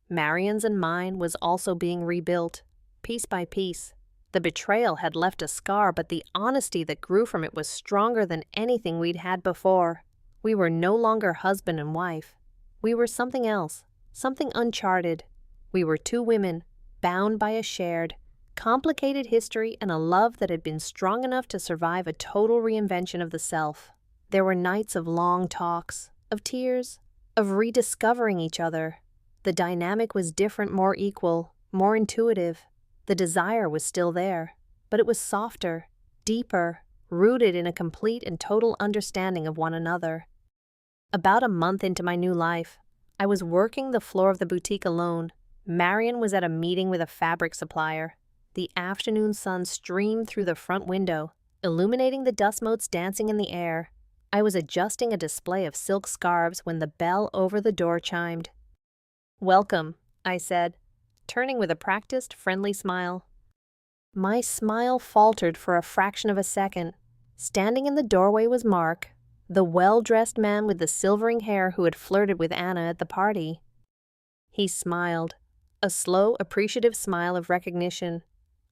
Marion's and mine, was also being rebuilt, piece by piece. The betrayal had left a scar, but the honesty that grew from it was stronger than anything we'd had before. We were no longer husband and wife. We were something else, something uncharted. We were two women, bound by a shared, complicated history and a love that had been strong enough to survive a total reinvention of the self. There were nights of long talks, of tears, of rediscovering each other. The dynamic was different, more equal, more intuitive. The desire was still there, but it was softer, deeper, rooted in a complete and total understanding of one another. About a month into my new life, I was working the floor of the boutique alone. Marion was at a meeting with a fabric supplier. The afternoon sun streamed through the front window, illuminating the dust motes dancing in the air. I was adjusting a display of silk scarves when the bell over the door chimed. "Welcome," I said, turning with a practiced, friendly smile. My smile faltered for a fraction of a second. Standing in the doorway was Mark, the well-dressed man with the silvering hair who had flirted with Anna at the party. He smiled, a slow, appreciative smile of recognition.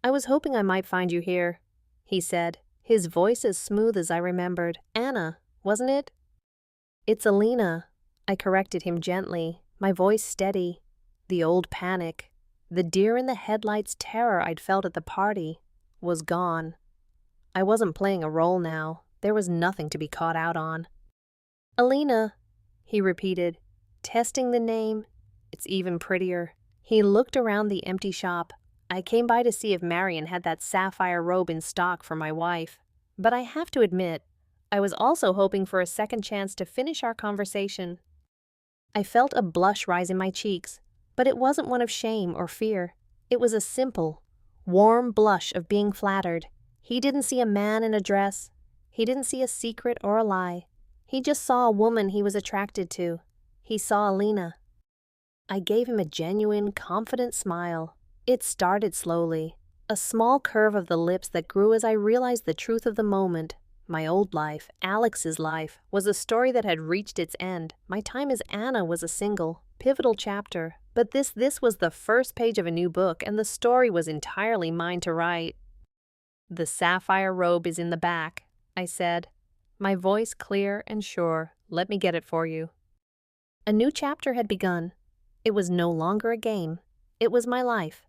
"I was hoping I might find you here," he said, his voice as smooth as I remembered. "Anna, wasn't it?" "It's Alina," I corrected him gently, my voice steady. The old panic, the deer-in-the-headlights terror I'd felt at the party, was gone. I wasn't playing a role now. There was nothing to be caught out on. "Alina," he repeated, testing the name. "It's even prettier." He looked around the empty shop. "I came by to see if Marion had that sapphire robe in stock for my wife. But I have to admit, I was also hoping for a second chance to finish our conversation." I felt a blush rise in my cheeks, but it wasn't one of shame or fear. It was a simple, warm blush of being flattered. He didn't see a man in a dress. He didn't see a secret or a lie. He just saw a woman he was attracted to. He saw Alina. I gave him a genuine, confident smile. It started slowly, a small curve of the lips that grew as I realized the truth of the moment. My old life, Alex's life, was a story that had reached its end. My time as Anna was a single, pivotal chapter. But this was the first page of a new book, and the story was entirely mine to write. "The sapphire robe is in the back," I said, my voice clear and sure. "Let me get it for you." A new chapter had begun. It was no longer a game. It was my life.